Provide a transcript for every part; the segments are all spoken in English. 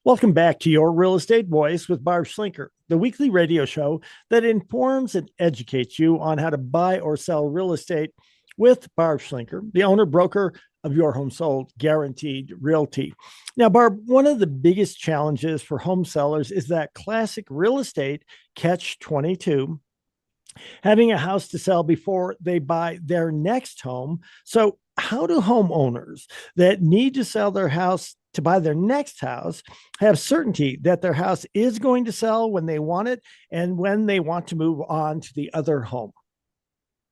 Welcome back to Your Real Estate Voice with Barb Schlinker, the weekly radio show that informs and educates you on how to buy or sell real estate with Barb Schlinker, the owner broker of Your Home Sold Guaranteed Realty. Now, Barb, one of the biggest challenges for home sellers is that classic real estate catch 22, having a house to sell before they buy their next home. So, how do homeowners that need to sell their house to buy their next house have certainty that their house is going to sell when they want it and when they want to move on to the other home?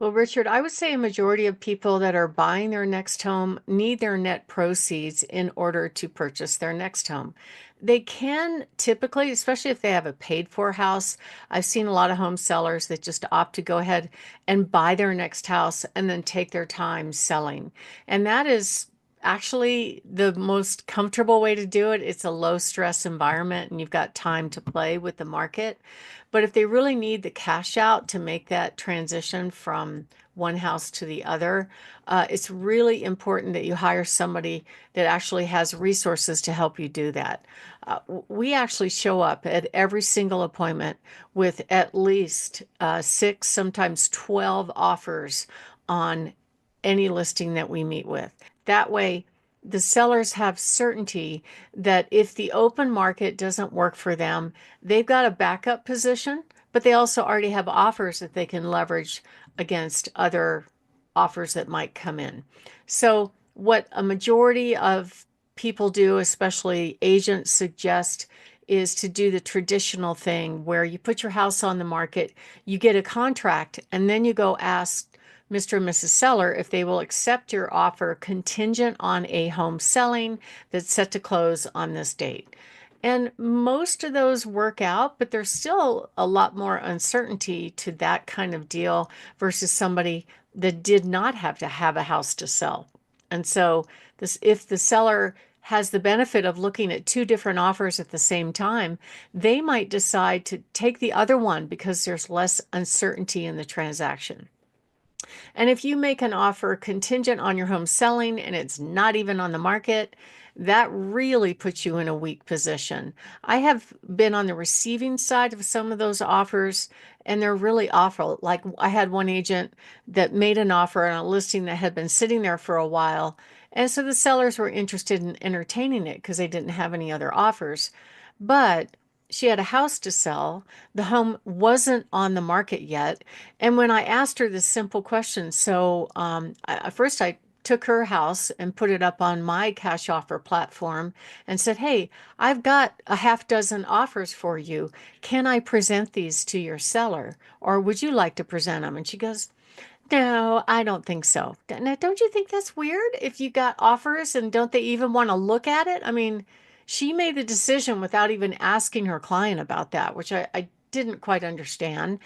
Well, Richard, I would say a majority of people that are buying their next home need their net proceeds in order to purchase their next home. They can typically, especially if they have a paid for house, I've seen a lot of home sellers that just opt to go ahead and buy their next house and then take their time selling. And that is actually the most comfortable way to do it. It's a low stress environment and you've got time to play with the market. But if they really need the cash out to make that transition from one house to the other, it's really important that you hire somebody that actually has resources to help you do that. We actually show up at every single appointment with at least six, sometimes 12 offers on any listing that we meet with. That way, the sellers have certainty that if the open market doesn't work for them, they've got a backup position, but they also already have offers that they can leverage against other offers that might come in. So, what a majority of people do, especially agents, suggest is to do the traditional thing where you put your house on the market, you get a contract, and then you go ask Mr. and Mrs. Seller if they will accept your offer contingent on a home selling that's set to close on this date. And most of those work out, but there's still a lot more uncertainty to that kind of deal versus somebody that did not have to have a house to sell. And so this, if the seller has the benefit of looking at two different offers at the same time, they might decide to take the other one because there's less uncertainty in the transaction. And if you make an offer contingent on your home selling and it's not even on the market, that really puts you in a weak position. I have been on the receiving side of some of those offers, and they're really awful. Like I had one agent that made an offer on a listing that had been sitting there for a while. And so the sellers were interested in entertaining it because they didn't have any other offers. But she had a house to sell. The home wasn't on the market yet. And when I asked her this simple question, first I took her house and put it up on my cash offer platform and said, "Hey, I've got a half dozen offers for you. Can I present these to your seller? Or would you like to present them?" And she goes, "No, I don't think so." Now, don't you think that's weird if you got offers and don't they even want to look at it? I mean, she made the decision without even asking her client about that, which I didn't quite understand.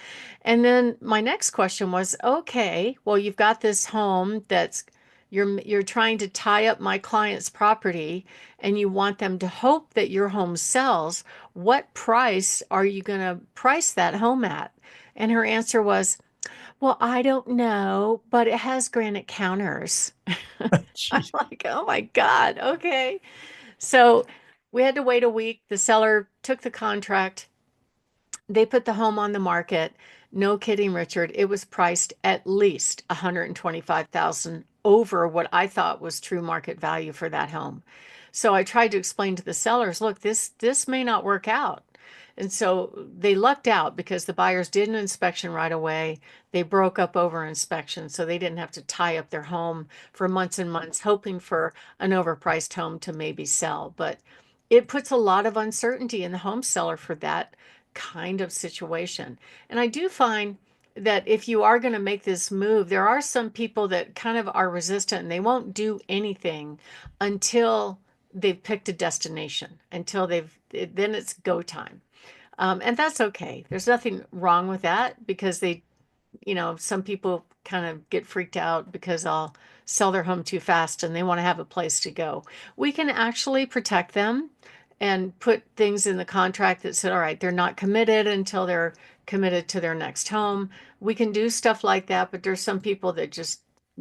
And then my next question was, okay, well, you've got this home that's you're trying to tie up my client's property and you want them to hope that your home sells. What price are you going to price that home at? And her answer was, "Well, I don't know, but it has granite counters." I'm Jeez. like, oh my God, okay. So we had to wait a week. The seller took the contract. They put the home on the market. No kidding, Richard. It was priced at least 125,000 over what I thought was true market value for that home. So I tried to explain to the sellers, look, this may not work out. And so they lucked out because the buyers did an inspection right away. They broke up over inspection, so they didn't have to tie up their home for months and months, hoping for an overpriced home to maybe sell. But it puts a lot of uncertainty in the home seller for that kind of situation. And I do find that if you are going to make this move, there are some people that kind of are resistant and they won't do anything until they've picked a destination, until then it's go time. And that's okay. There's nothing wrong with that because some people kind of get freaked out because I'll sell their home too fast and they want to have a place to go. We can actually protect them and put things in the contract that said, all right, they're not committed until they're committed to their next home. We can do stuff like that, but there's some people that just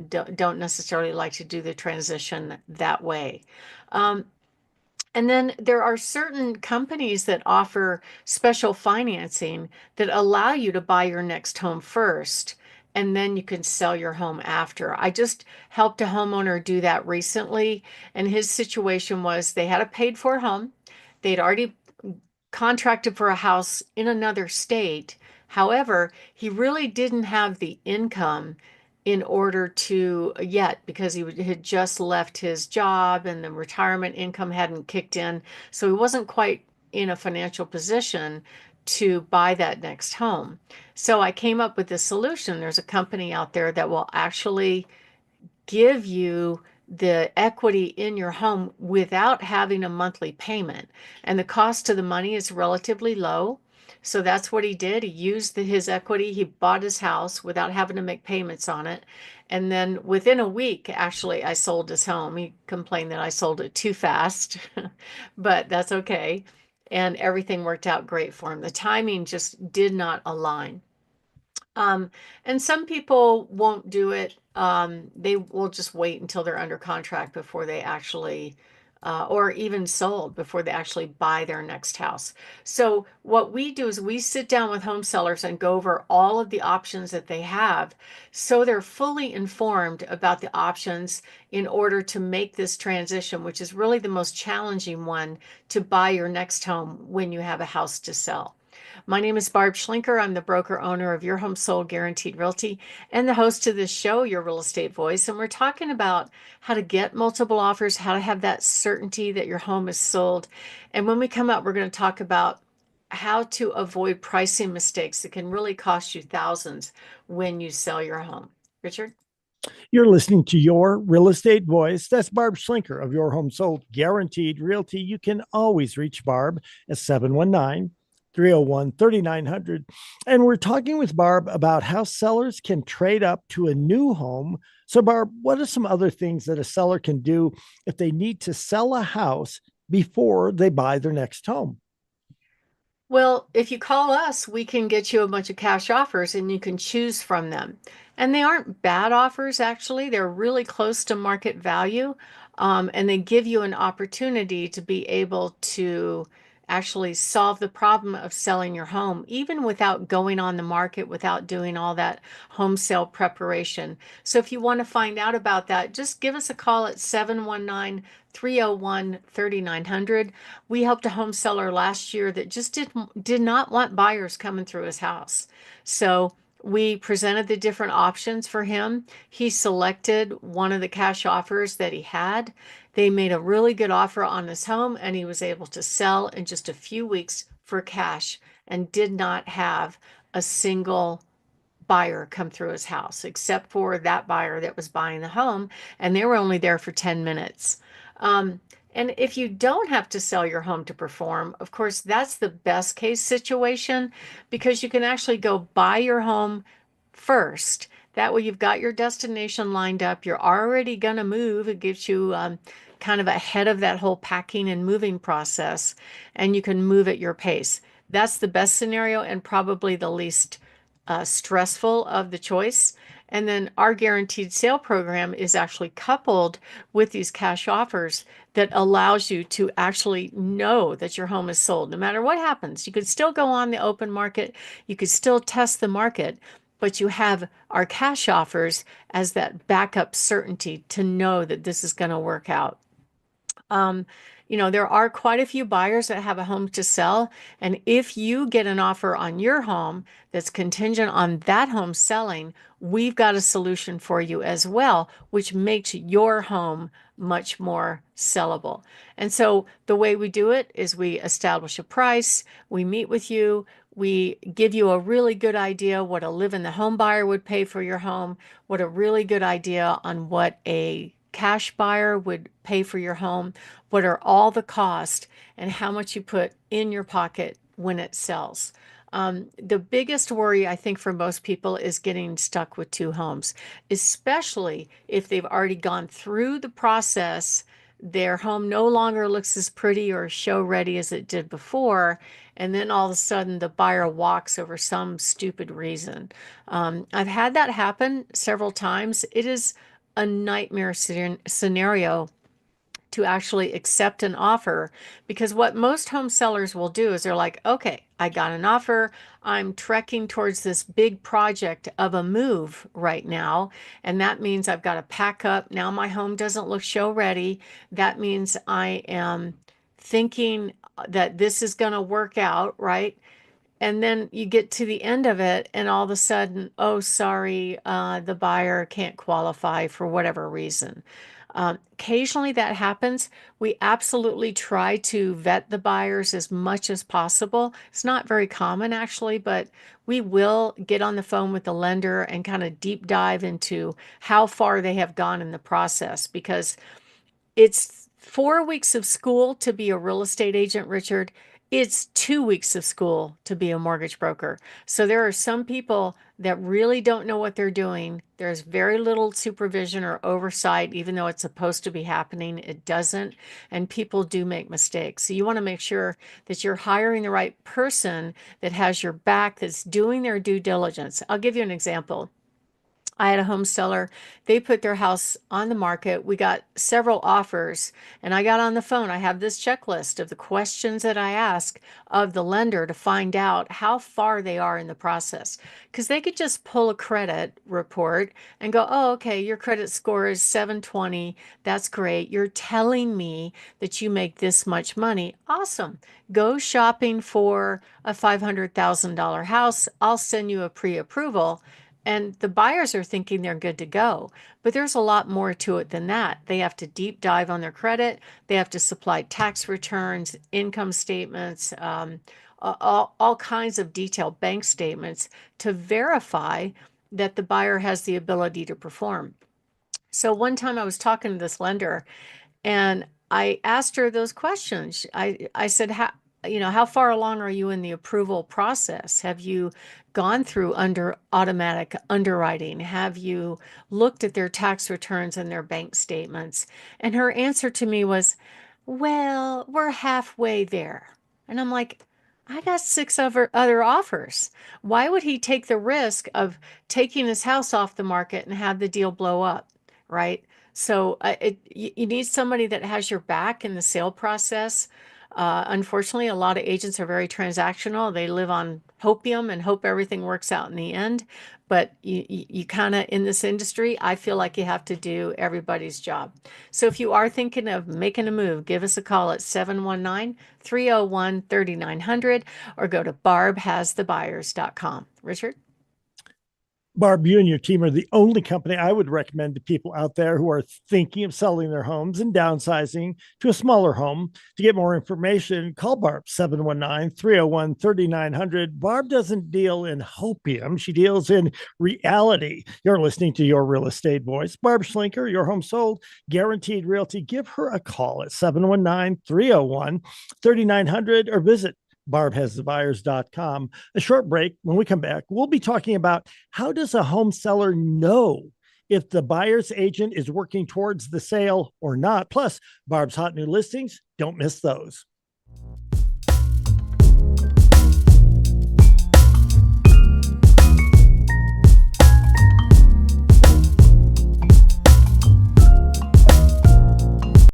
don't necessarily like to do the transition that way. Um, And then there are certain companies that offer special financing that allow you to buy your next home first, and then you can sell your home after. I just helped a homeowner do that recently, and his situation was they had a paid for home. They'd already contracted for a house in another state. However, he really didn't have the income in order to yet because he had just left his job and the retirement income hadn't kicked in. So he wasn't quite in a financial position to buy that next home. So I came up with this solution. There's a company out there that will actually give you the equity in your home without having a monthly payment. And the cost to the money is relatively low. So that's what he did. He used his equity. He bought his house without having to make payments on it. And then within a week, actually, I sold his home. He complained that I sold it too fast, but that's okay. And everything worked out great for him. The timing just did not align. Um, and some people won't do it. They will just wait until they're under contract before they actually, or even sold before they actually buy their next house. So what we do is we sit down with home sellers and go over all of the options that they have, so they're fully informed about the options in order to make this transition, which is really the most challenging one, to buy your next home when you have a house to sell. My name is Barb Schlinker. I'm the broker owner of Your Home Sold Guaranteed Realty and the host of this show, Your Real Estate Voice. And we're talking about how to get multiple offers, how to have that certainty that your home is sold. And when we come up, we're going to talk about how to avoid pricing mistakes that can really cost you thousands when you sell your home. Richard? You're listening to Your Real Estate Voice. That's Barb Schlinker of Your Home Sold Guaranteed Realty. You can always reach Barb at 719 301 3900. And we're talking with Barb about how sellers can trade up to a new home. So, Barb, what are some other things that a seller can do if they need to sell a house before they buy their next home? Well, if you call us, we can get you a bunch of cash offers and you can choose from them. And they aren't bad offers, actually. They're really close to market value. And they give you an opportunity to be able to actually solve the problem of selling your home, even without going on the market, without doing all that home sale preparation. So if you want to find out about that, just give us a call at 719 301 3900. We helped a home seller last year that just did not want buyers coming through his house. So we presented the different options for him. He selected one of the cash offers that he had. They made a really good offer on his home, and he was able to sell in just a few weeks for cash and did not have a single buyer come through his house, except for that buyer that was buying the home, and they were only there for 10 minutes. Um, and if you don't have to sell your home to perform, of course, that's the best case situation because you can actually go buy your home first. That way, you've got your destination lined up. You're already going to move. It gives you kind of ahead of that whole packing and moving process, and you can move at your pace. That's the best scenario and probably the least stressful of the choice. And then our guaranteed sale program is actually coupled with these cash offers that allows you to actually know that your home is sold no matter what happens. You could still go on the open market, you could still test the market, but you have our cash offers as that backup certainty to know that this is going to work out. Um, there are quite a few buyers that have a home to sell. And if you get an offer on your home that's contingent on that home selling, we've got a solution for you as well, which makes your home much more sellable. And so the way we do it is we establish a price, we meet with you, we give you a really good idea what a live in the home buyer would pay for your home, what a really good idea on what a cash buyer would pay for your home, what are all the costs, and how much you put in your pocket when it sells. The biggest worry, I think, for most people is getting stuck with two homes, especially if they've already gone through the process. Their home no longer looks as pretty or show ready as it did before. And then all of a sudden, the buyer walks over some stupid reason. I've had that happen several times. It is a nightmare scenario to actually accept an offer, because what most home sellers will do is they're like, okay, I got an offer. I'm trekking towards this big project of a move right now. And that means I've got to pack up. Now my home doesn't look show ready. That means I am thinking that this is going to work out, right? And then you get to the end of it, and all of a sudden, oh, sorry, the buyer can't qualify for whatever reason. Occasionally that happens. We absolutely try to vet the buyers as much as possible. It's not very common, actually, but we will get on the phone with the lender and kind of deep dive into how far they have gone in the process, because it's 4 weeks of school to be a real estate agent, Richard. It's 2 weeks of school to be a mortgage broker. So there are some people that really don't know what they're doing. There's very little supervision or oversight, even though it's supposed to be happening, it doesn't. And people do make mistakes. So you want to make sure that you're hiring the right person that has your back, that's doing their due diligence. I'll give you an example. I had a home seller. They put their house on the market. We got several offers, and I got on the phone. I have this checklist of the questions that I ask of the lender to find out how far they are in the process. Because they could just pull a credit report and go, oh, okay, your credit score is 720. That's great. You're telling me that you make this much money. Awesome. Go shopping for a $500,000 house. I'll send you a pre-approval. And the buyers are thinking they're good to go. But there's a lot more to it than that. They have to deep dive on their credit. They have to supply tax returns, income statements, all kinds of detailed bank statements to verify that the buyer has the ability to perform. So one time I was talking to this lender, and I asked her those questions. I said, how far along are you in the approval process? Have you gone through under automatic underwriting? Have you looked at their tax returns and their bank statements? And her answer to me was, well, we're halfway there. And I'm like, I got six other offers. Why would he take the risk of taking his house off the market and have the deal blow up, right? So you need somebody that has your back in the sale process. Unfortunately, a lot of agents are very transactional. They live on hopium and hope everything works out in the end. But you kind of, in this industry, I feel like you have to do everybody's job. So if you are thinking of making a move, give us a call at 719-301-3900 or go to barbhasthebuyers.com. Richard? Barb, you and your team are the only company I would recommend to people out there who are thinking of selling their homes and downsizing to a smaller home. To get more information, call Barb 719-301-3900. Barb doesn't deal in hopium. She deals in reality. You're listening to Your Real Estate Voice. Barb Schlinker, your home sold, guaranteed realty. Give her a call at 719-301-3900 or visit barbhasthebuyers.com. A short break. When we come back, we'll be talking about how does a home seller know if the buyer's agent is working towards the sale or not. Plus, Barb's hot new listings. Don't miss those.